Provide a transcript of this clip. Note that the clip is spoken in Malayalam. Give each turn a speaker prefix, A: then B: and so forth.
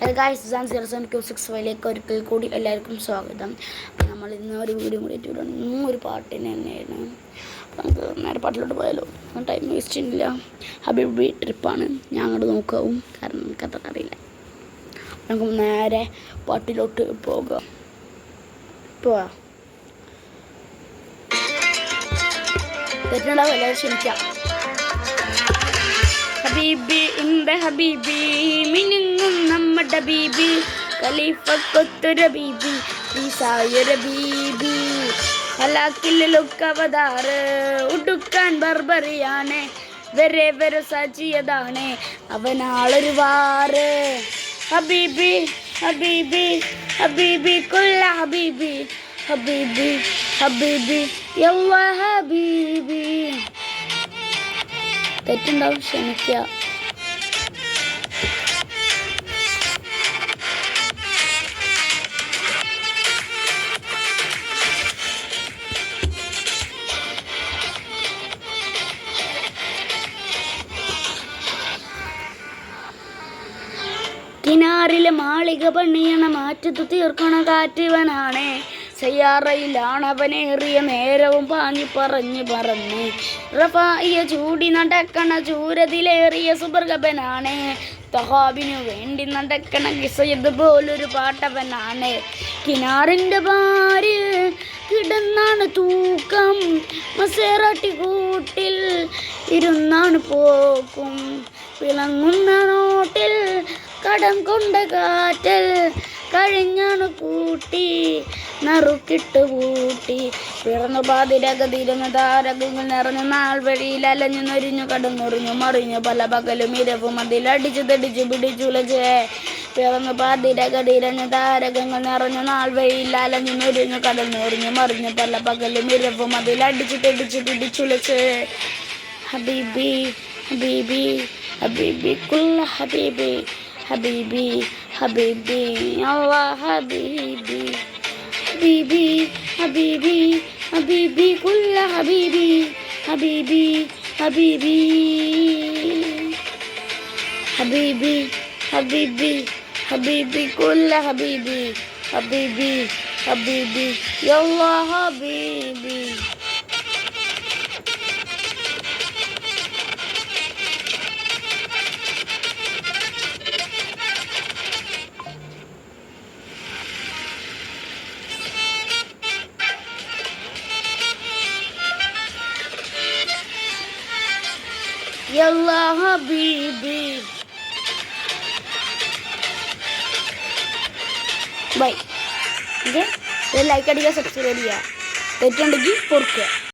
A: ഗായ്സ് Q65 ഒരിക്കൽ കൂടി എല്ലാവർക്കും സ്വാഗതം. നമ്മൾ ഇന്ന് ഒരു വീഡിയോ കൂടി ഇട്ടിട്ടുണ്ട്. ഇന്നും ഒരു പാട്ടിന് തന്നെയാണ്. നമുക്ക് നേരെ പാട്ടിലോട്ട് പോയാലോ, ടൈം വേസ്റ്റ് ചെയ്യുന്നില്ല. ഹബീബി ട്രിപ്പാണ്, ഞാൻ അങ്ങോട്ട് നോക്കാവും, കാരണം എനിക്ക് അത്ര അറിയില്ല. നമുക്ക് നേരെ പാട്ടിലോട്ട് പോകാം. തെറ്റുണ്ടാവും, എല്ലാവരും ക്ഷമിക്കാം. ഹബീബി ഇന്ത ഹബീബി മിനുങ്ങും നമ്മുടെ ബീബി, ഖലീഫക്കൊത്തൊര ബീബി, ഈസായൊര ബീബി, ഹലാക്കിലൊക്കവതാറ്, ഉടുക്കാൻ ബർബറിയാണ്, വരെ വരെ സജിയതാണ് അവനാളൊരു വാറ്. ഹബീബി ഹബീബി ഹബീബി കൊല്ല ഹബീബി, ഹബീബി ഹബീബി യല്ലാ ഹബീബി. തെറ്റുണ്ടാവും, ക്ഷമിക്കുക. കിനാറിലെ മാളിക പണിയണ മാറ്റത്തു തീർക്കണ കാറ്റിവനാണ്, സയ്യാറയിലാണവനേറിയ നേരവും പാഞ്ഞു പറഞ്ഞു റഫായിയ ചൂടി നടക്കണ ചൂരതിലേറിയ സുബർഗബനാണ്, തഹാബിനു വേണ്ടി നടക്കണ ഗിസയത് പോലൊരു പാട്ടവനാണ്. കിനാറിൻ്റെ പാരിൽ കിടന്നാണ് തൂക്കം, മസേറാട്ടി കൂട്ടിൽ ഇരുന്നാണ് പോക്കും, വിളങ്ങുന്ന നോട്ടിൽ കടം കൊണ്ട കാറ്റൽ കഴിഞ്ഞാണ് കൂട്ടി നറുക്കിട്ട് കൂട്ടി. പിറന്നു പാതിരകതിരുന്ന് താരകങ്ങൾ നിറഞ്ഞു നാൾ വഴിയിൽ അലഞ്ഞു നൊരിഞ്ഞു കടന്നുറിഞ്ഞു മറിഞ്ഞു പല പകലും ഇരവും അതിലടിച്ചു തടിച്ചു പിടിച്ചുലച്ചേ. പിറന്നു പാതിരകതിരഞ്ഞു താരകങ്ങൾ നിറഞ്ഞു നാൾ വഴിയിൽ അലഞ്ഞു നൊരിഞ്ഞു കടന്നുറിഞ്ഞു മറിഞ്ഞു പല പകലും ഇരവും അതിലടിച്ചു തടിച്ചു പിടിച്ചുലച്ചേ. ഹബീബി ഹബീബി ഹബീബി കുല്ല ഹബീബി, ഹബീബി ഹബീബി യാ ഹബീബി, ഹബീബി ഹബീബി ഹബീബി കുല്ല ഹബീബി, ഹബീബി ഹബീബി ഹബീബി ഹബീബി ഹബീബി കുല്ല ഹബീബി, ഹബീബി ഹബീബി യാ ഹബീബി. യല്ലാ ഹബീബി. ബൈ. ലൈക്ക് അടിക്കുക, സബ്സ്ക്രൈബ് ചെയ്യുക, തെറ്റുണ്ടെങ്കിൽ പൊറുക്കുക.